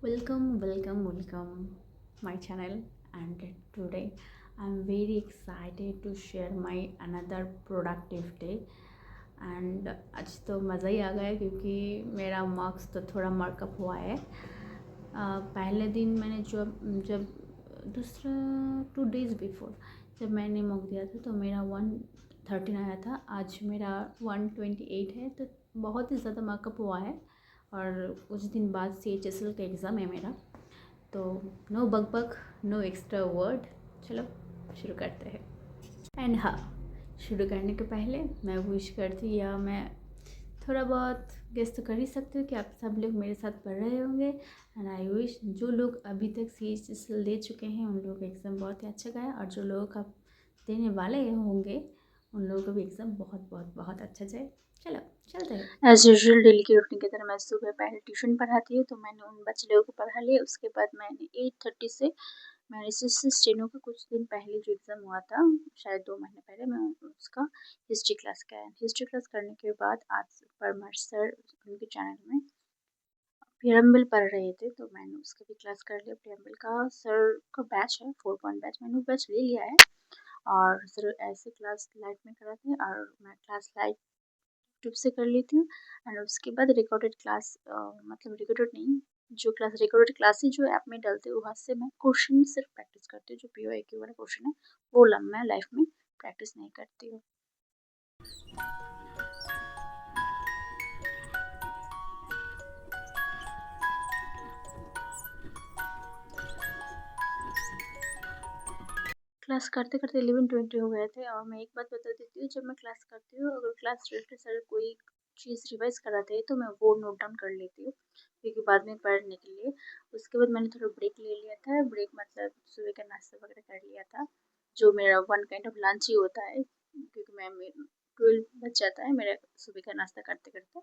Welcome my channel. And today I'm very excited to share my another productive day. And आज तो मज़ा ही आ गया क्योंकि मेरा मार्क्स तो थोड़ा मार्कअप हुआ है। पहले दिन मैंने जब जब दूसरा 2 days बिफोर जब मैंने मॉक दिया था तो मेरा 113 आया था। आज मेरा 128 है, तो बहुत ही ज़्यादा मार्कअप हुआ है। और कुछ दिन बाद CHSL का एग्ज़ाम है मेरा, तो नो बक बक, नो एक्स्ट्रा वर्ड। चलो शुरू करते हैं। एंड हाँ, शुरू करने के पहले मैं विश करती, या मैं थोड़ा बहुत गेस तो कर ही सकती हूँ कि आप सब लोग मेरे साथ पढ़ रहे होंगे। एंड आई विश जो लोग अभी तक CHSL दे चुके हैं उन लोगों का एग्ज़ाम बहुत ही अच्छा गया, और जो लोग का देने वाले होंगे उन लोगों का भी एग्ज़ाम बहुत बहुत बहुत अच्छा जाए। चलो चलते हैं। एज यूजल डेली की रूटीन की तरह मैं सुबह पहले ट्यूशन पढ़ाती हूँ, तो मैंने उन बच्चे लोगों को पढ़ा लिया। उसके बाद मैंने 8:30 से मैंने स्टेनो का कुछ दिन पहले जो एग्ज़ाम हुआ था, शायद 2 महीने पहले, मैं उसका हिस्ट्री क्लास किया। हिस्ट्री क्लास करने के बाद आज परमार सर उनके चैनल में प्रियम्बल पढ़ रहे थे, तो मैंने उसका भी क्लास कर लिया। प्रियम्बल का सर का बैच है, 4 पॉइंट बैच, मैंने वो बैच ले लिया है। और सर ऐसे क्लास लाइव में कराते हैं और मैं क्लास लाइव यूट्यूब से कर लेती हूँ। एंड उसके बाद रिकॉर्डेड क्लास, मतलब रिकॉर्डेड नहीं, जो क्लास रिकॉर्डेड क्लासेस जो ऐप में डालते हैं वहाँ से मैं क्वेश्चन सिर्फ प्रैक्टिस करती हूँ। जो POIQ वाला क्वेश्चन है वो मैं लाइफ में प्रैक्टिस नहीं करती हूँ। क्लास करते करते 11:20 हो गए थे। और मैं एक बात बता देती हूँ, जब मैं क्लास करती हूँ, अगर क्लास रिलेटेड सर कोई चीज़ रिवाइज कराते हैं तो मैं वो नोट डाउन कर लेती हूँ, क्योंकि बाद में पढ़ने के लिए। उसके बाद मैंने थोड़ा ब्रेक ले लिया था। ब्रेक मतलब सुबह का नाश्ता वगैरह कर लिया था, जो मेरा वन काइंड ऑफ लंच ही होता है, क्योंकि मैं 12 बज जाता है मेरा सुबह का नाश्ता करते करते।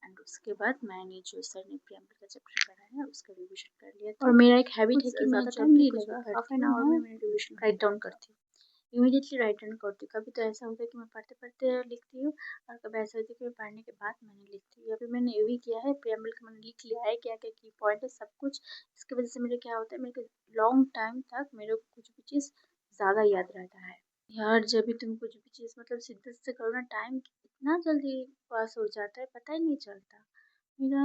एंड उसके बाद मैंने जो सर ने प्रियम्बल का चैप्टर पढ़ाया है उसका रिविजन कर लिया था। और मेरा एक हैबिट है कि मैं ज़्यादा टाइम नहीं लगा, हाफ एन आवर में मैं रिविजन राइट डाउन करती हूँ, इमीडिएटली राइट डाउन करती हूँ। कभी तो ऐसा होता है कि मैं पढ़ते पढ़ते लिखती हूँ, और कभी ऐसा होता है कि मैं पढ़ने के बाद मैंने लिखती हूँ। अभी मैंने ये भी किया है, प्रियम्बल का मैंने लिख लिया है क्या क्या की पॉइंट है सब कुछ। इसकी वजह से मेरे क्या होता है, मेरे को लॉन्ग टाइम तक मेरे को कुछ भी चीज़ ज़्यादा याद रहता है। यार जब भी तुम कुछ भी चीज़ मतलब शिद्दत से करो ना, टाइम इतना जल्दी पास हो जाता है, पता ही नहीं चलता। मेरा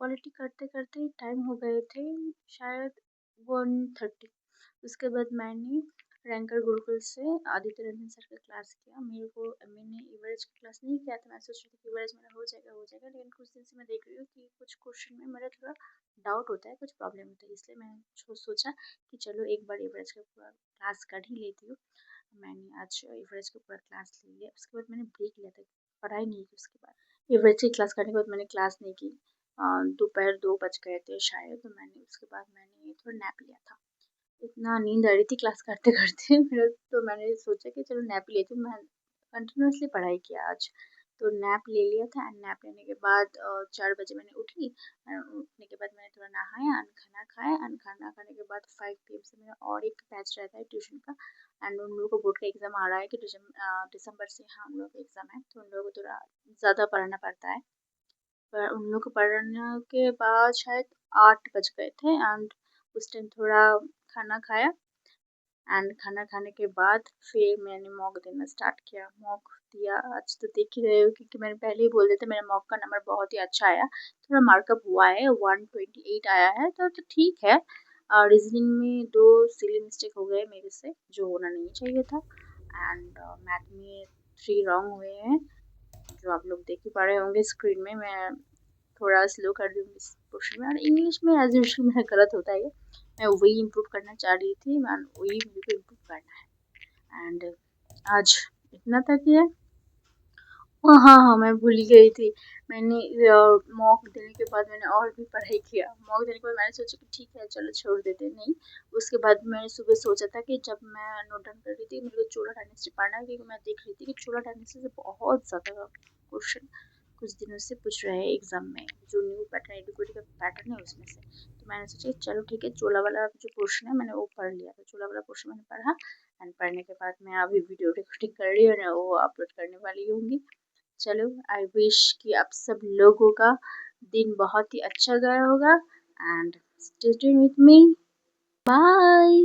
पॉलिटी करते करते टाइम हो गए थे शायद 1:30। उसके बाद मैंने रैंकर गुरुकुल से आदित्य रंजन सर का क्लास किया। मैंने एवरेज का क्लास नहीं किया था, मैं सोच रही थी कि एवरेज मेरा हो जाएगा, लेकिन कुछ दिन से मैं देख रही हूँ कि कुछ क्वेश्चन में मेरा थोड़ा डाउट होता है, कुछ प्रॉब्लम होता है, इसलिए मैंने सोचा कि चलो एक बार एवरेज का पूरा क्लास कर ही लेती हूँ। मैंने आज एवरेज का पूरा क्लास ले लिया। उसके बाद मैंने ब्रेक लिया था, पढ़ाई नहीं की। उसके बाद एवरेज की क्लास करने के बाद मैंने क्लास नहीं की। दोपहर 2 बज गए थे शायद, तो मैंने उसके बाद मैंने थोड़ा नैप लिया था। इतना नींद आ रही थी क्लास करते करते फिर तो मैंने सोचा कि चलो नैप लेती हूँ। मैं कंटिन्यूसली पढ़ाई किया आज, तो नैप ले लिया था। एंड नैप लेने के बाद 4 बजे मैंने उठी। उठने के बाद मैंने थोड़ा नहाया, एंड खाना खाया। एंड खाना खाने के बाद 5 PM से मेरा और एक बैच रहता है ट्यूशन का। एंड उन लोगों को बोर्ड का एग्ज़ाम आ रहा है कि दिसंबर से, हाँ उन लोगों का एग्ज़ाम है, तो उन लोगों को थोड़ा ज़्यादा पढ़ना पड़ता है। पर उन लोग को पढ़ने के बाद शायद 8 बज गए थे। एंड उस टाइम थोड़ा खाना खाया। एंड खाना खाने के बाद फिर मैंने मॉक देना स्टार्ट किया। मॉक दिया, आज तो देख ही रहे हो क्योंकि मैंने पहले ही बोल दिया था मेरा मॉक का नंबर बहुत ही अच्छा आया। थोड़ा मार्कअप हुआ है, 128 आया है, तो ठीक है। रीजनिंग में 2 सिली मिस्टेक हो गए मेरे से, जो होना नहीं चाहिए था। एंड मैथ में 3 रॉन्ग हुए हैं, जो आप लोग देख ही पा रहे होंगे स्क्रीन में। मैं थोड़ा स्लो कर दूँगी इस पोर्शन में। और इंग्लिश में एज़ यूजुअल मेरा गलत होता है ये। मैं वही इम्प्रूव करना चाह रही थी, मैं वही मेरे को इम्प्रूव करना है। एंड आज इतना तक ही है। हाँ, हाँ, मैं भूल ही गई थी। मैंने मॉक देने के बाद मैंने और भी पढ़ाई किया। मॉक देने के बाद मैंने सोचा कि ठीक है चलो छोड़ देते हैं, नहीं। उसके बाद मैंने सुबह सोचा था कि जब मैं नोट डाउन कर रही थी, मेरे को चोला डायनेस्टी पढ़ना है, क्योंकि मैं देख रही थी कि चोला डायनेस्टी से बहुत ज़्यादा क्वेश्चन कुछ दिनों से पूछ रहे हैं एग्जाम में, जो न्यू पैटर्न एडुकेटी का पैटर्न है उसमें से। तो मैंने सोचा चलो ठीक है, चोला वाला जो पोर्शन है मैंने वो पढ़ लिया था। चोला वाला पोर्शन मैंने पढ़ा। एंड पढ़ने के बाद मैं अभी वीडियो रिकॉर्डिंग कर रही हूँ और वो अपलोड करने वाली होंगी। चलो, आई विश कि आप सब लोगों का दिन बहुत ही अच्छा गया होगा। and stay tuned with me. Bye.